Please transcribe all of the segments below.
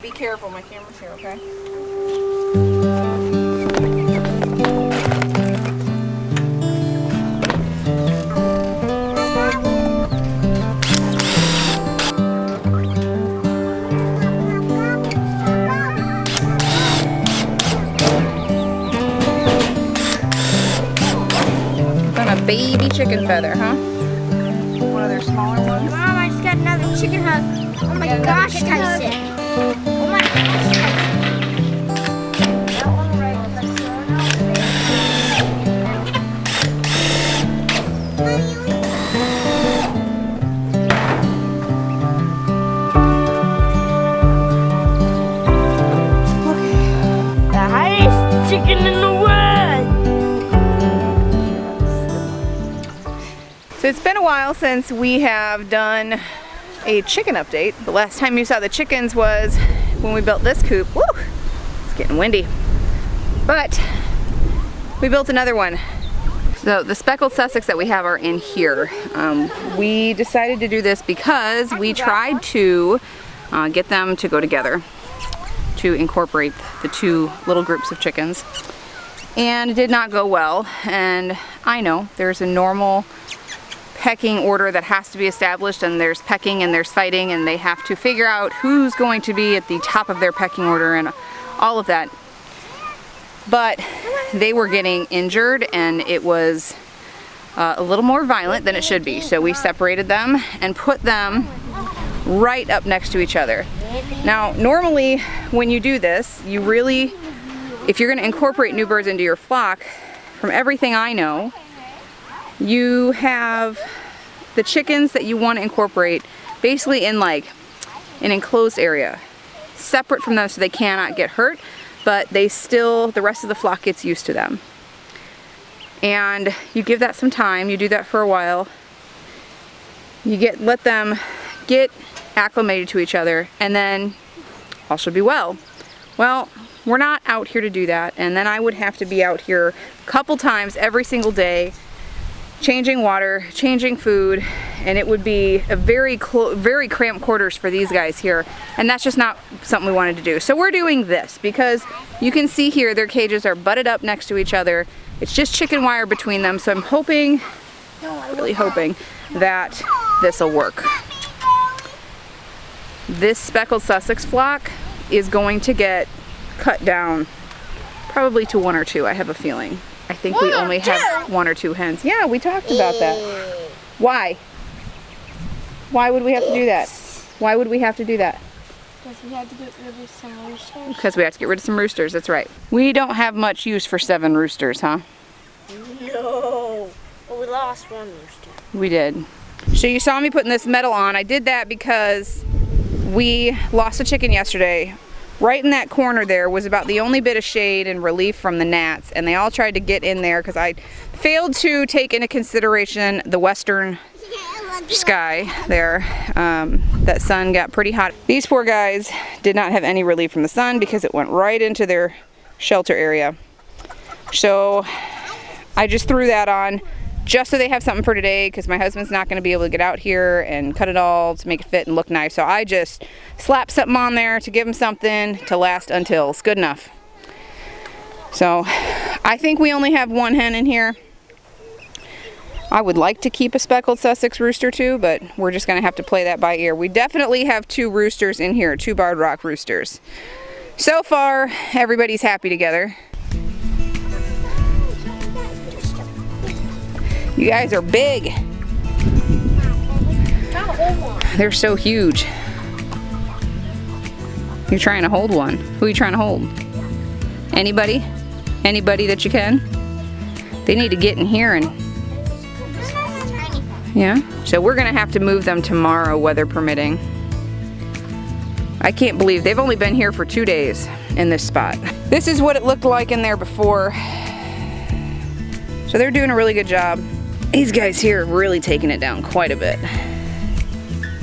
Be careful, my camera's here, okay? On a baby chicken feather, huh? One of their smaller ones. Mom, I just got another chicken hug. Oh my gosh, Tyson. Oh my gosh, That one right was like thrown out. The highest chicken in the world. So it's been a while since we have done a chicken update. The last time you saw the chickens was when we built this coop. Woo! It's getting windy. But we built another one. So the speckled Sussex that we have are in here. We decided to do this because we tried to get them to go together to incorporate the two little groups of chickens. And it did not go well. And I know there's a normal pecking order that has to be established, and there's pecking and there's fighting, and they have to figure out who's going to be at the top of their pecking order and all of that. But they were getting injured, and it was a little more violent than it should be. So we separated them and put them right up next to each other. Now, normally when you do this, you really, if you're going to incorporate new birds into your flock, from everything I know, you have the chickens that you want to incorporate basically in like an enclosed area, separate from them so they cannot get hurt, but they still, the rest of the flock gets used to them. And you give that some time, you do that for a while, you let them get acclimated to each other, and then all should be well. Well, we're not out here to do that, and then I would have to be out here a couple times every single day, changing water, changing food, and it would be a very cramped quarters for these guys here, and that's just not something we wanted to do. So we're doing this because you can see here their cages are butted up next to each other. It's just chicken wire between them, so I'm hoping, really hoping, that this will work. This speckled Sussex flock is going to get cut down probably to 1 or 2, I have a feeling. I think we only have 1 or 2 hens. Yeah, we talked about that. Why? Why would we have to do that? Why would we have to do that? Because we had to get rid of some roosters. Because we have to get rid of some roosters, that's right. We don't have much use for 7 roosters, huh? No. Well, we lost 1 rooster. We did. So you saw me putting this metal on. I did that because we lost a chicken yesterday. Right in that corner there was about the only bit of shade and relief from the gnats, and they all tried to get in there because I failed to take into consideration the western sky there. That sun got pretty hot. These poor guys did not have any relief from the sun because it went right into their shelter area. So I just threw that on just so they have something for today, because my husband's not going to be able to get out here and cut it all to make it fit and look nice. So I just slapped something on there to give them something to last until it's good enough. So I think we only have 1 hen in here. I would like to keep a speckled Sussex rooster too, but we're just going to have to play that by ear. We definitely have 2 roosters in here, 2 barred rock roosters. So far, everybody's happy together. You guys are big. They're so huge. You're trying to hold one. Who are you trying to hold? Anybody? Anybody that you can? They need to get in here and... Yeah? So we're gonna have to move them tomorrow, weather permitting. I can't believe they've only been here for 2 days in this spot. This is what it looked like in there before. So they're doing a really good job. These guys here are really taking it down quite a bit.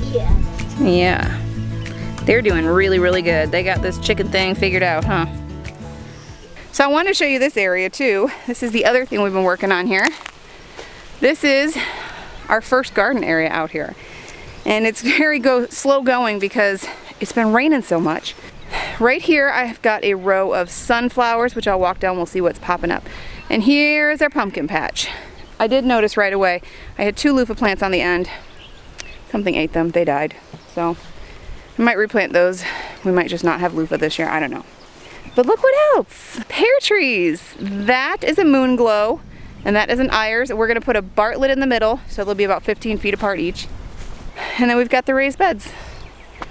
Yeah. Yeah. They're doing really, really good. They got this chicken thing figured out, huh? So I want to show you this area too. This is the other thing we've been working on here. This is our first garden area out here. And it's very slow going because it's been raining so much. right here I've got a row of sunflowers, which I'll walk down, we'll see what's popping up. And here's our pumpkin patch. I did notice right away, I had 2 loofah plants on the end. Something ate them, they died. So I might replant those. We might just not have loofah this year, I don't know. But look what else, pear trees. That is a moon glow, and that is an iris. We're gonna put a Bartlett in the middle, so they'll be about 15 feet apart each. And then we've got the raised beds.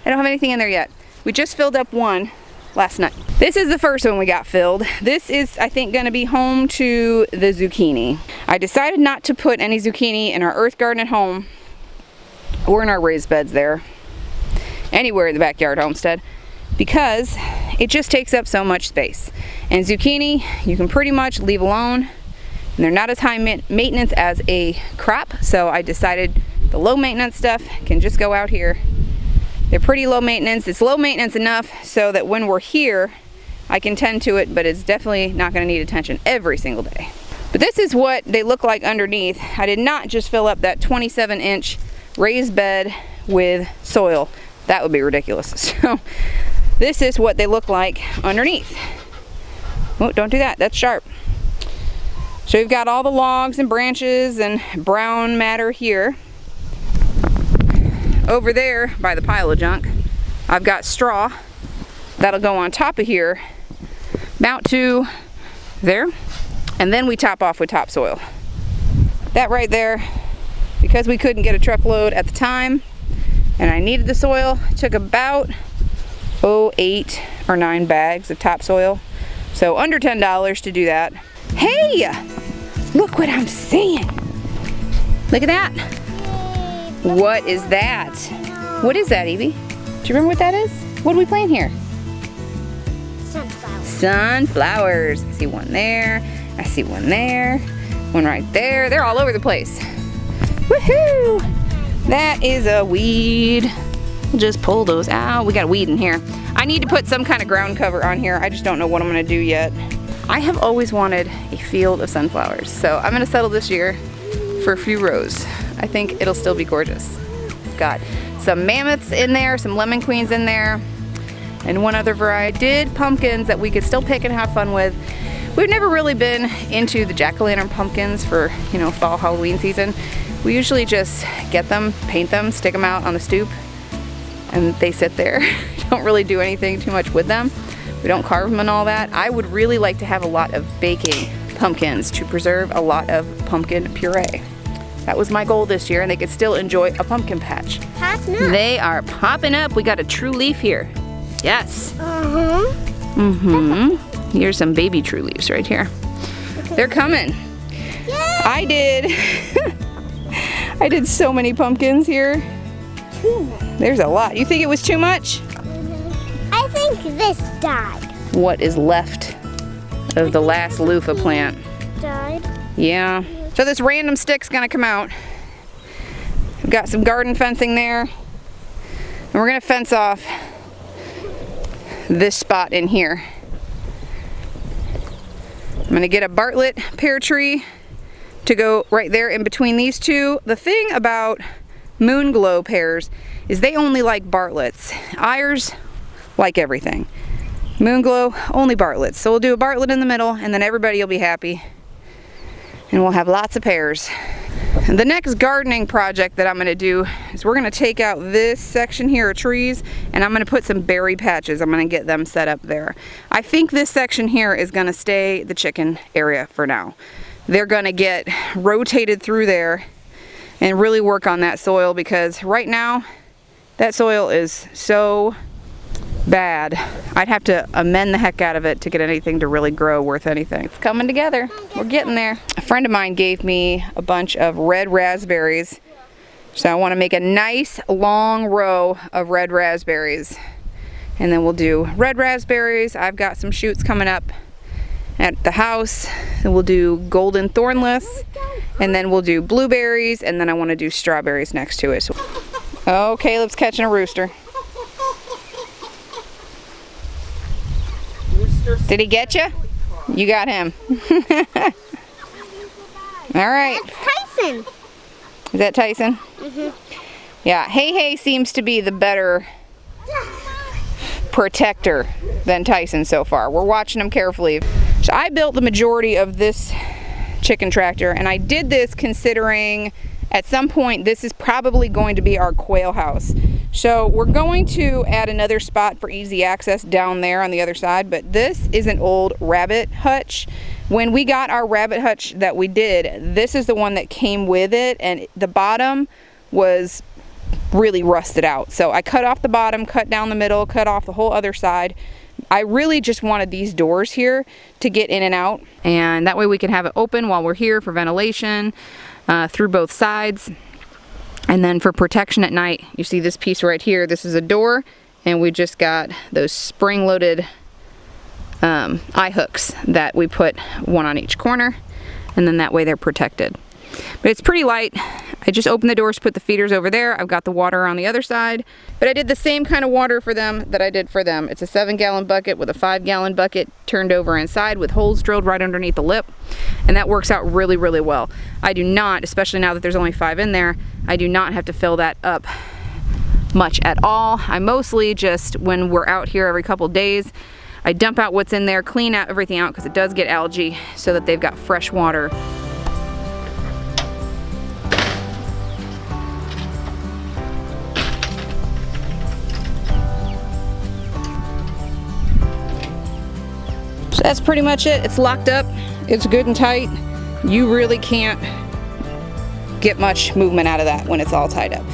I don't have anything in there yet. We just filled up one last night. This is the first one we got filled. This is, I think, gonna be home to the zucchini. I decided not to put any zucchini in our earth garden at home or in our raised beds there, anywhere in the backyard homestead, because it just takes up so much space. And zucchini, you can pretty much leave alone, and they're not as high maintenance as a crop, so I decided the low maintenance stuff can just go out here. They're pretty low maintenance. It's low maintenance enough so that when we're here, I can tend to it, but it's definitely not gonna need attention every single day. But this is what they look like underneath. I did not just fill up that 27-inch raised bed with soil. That would be ridiculous. So this is what they look like underneath. Oh, don't do that, that's sharp. So we've got all the logs and branches and brown matter here. Over there by the pile of junk, I've got straw that'll go on top of here, mount to there, and then we top off with topsoil. That right there, because we couldn't get a truckload at the time and I needed the soil, took about 8 or 9 bags of topsoil. So under $10 to do that. Hey, look what I'm seeing. Look at that. What is that? What is that, Evie? Do you remember what that is? What do we plant here? Sunflowers. Sunflowers. I see one there. I see one there. One right there. They're all over the place. Woohoo! That is a weed. We'll just pull those out. We got a weed in here. I need to put some kind of ground cover on here. I just don't know what I'm gonna do yet. I have always wanted a field of sunflowers, so I'm gonna settle this year for a few rows. I think it'll still be gorgeous. Got some mammoths in there, some lemon queens in there, and one other variety. Did pumpkins that we could still pick and have fun with. We've never really been into the jack-o'-lantern pumpkins for, you know, fall Halloween season. We usually just get them, paint them, stick them out on the stoop, and they sit there. Don't really do anything too much with them. We don't carve them and all that. I would really like to have a lot of baking pumpkins to preserve a lot of pumpkin puree. That was my goal this year, and they could still enjoy a pumpkin patch. They are popping up. We got a true leaf here. Yes. Here's some baby true leaves right here. Okay. They're coming. Yay! I did so many pumpkins here. There's a lot. You think it was too much? I think this died. What is left of the last loofah plant? Died. Yeah. So this random stick's gonna come out. We've got some garden fencing there. And we're gonna fence off this spot in here. I'm gonna get a Bartlett pear tree to go right there in between these two. The thing about moon glow pears is they only like Bartletts. Iris like everything. Moon glow, only Bartletts. So we'll do a Bartlett in the middle, and then everybody will be happy. And we'll have lots of pears. And the next gardening project that I'm gonna do is we're gonna take out this section here of trees, and I'm gonna put some berry patches. I'm gonna get them set up there. I think this section here is gonna stay the chicken area for now. They're gonna get rotated through there and really work on that soil, because right now that soil is so bad. I'd have to amend the heck out of it to get anything to really grow worth anything. It's coming together. We're getting there. A friend of mine gave me a bunch of red raspberries. So I want to make a nice long row of red raspberries. And then we'll do red raspberries. I've got some shoots coming up at the house. And we'll do golden thornless. And then we'll do blueberries. And then I want to do strawberries next to it. So, oh, Caleb's catching a rooster. Did he get you? You got him. All right. That's Tyson. Is that Tyson? Mm-hmm. Yeah, Hey seems to be the better protector than Tyson so far. We're watching him carefully. So I built the majority of this chicken tractor, and I did this considering at some point this is probably going to be our quail house. So we're going to add another spot for easy access down there on the other side, but this is an old rabbit hutch. When we got our rabbit hutch that we did, this is the one that came with it, and the bottom was really rusted out. So I cut off the bottom, cut down the middle, cut off the whole other side. I really just wanted these doors here to get in and out, and that way we can have it open while we're here for ventilation through both sides. And then for protection at night, you see this piece right here, this is a door, and we just got those spring-loaded eye hooks that we put one on each corner, and then that way they're protected. But it's pretty light. I just opened the doors, put the feeders over there. I've got the water on the other side. But I did the same kind of water for them that I did for them. It's a 7-gallon bucket with a 5-gallon bucket turned over inside with holes drilled right underneath the lip. And that works out really, really well. I do not, especially now that there's only 5 in there, I do not have to fill that up much at all. I mostly just, when we're out here every couple days, I dump out what's in there, clean out everything out because it does get algae, so that they've got fresh water. So that's pretty much it. It's locked up, it's good and tight. You really can't get much movement out of that when it's all tied up.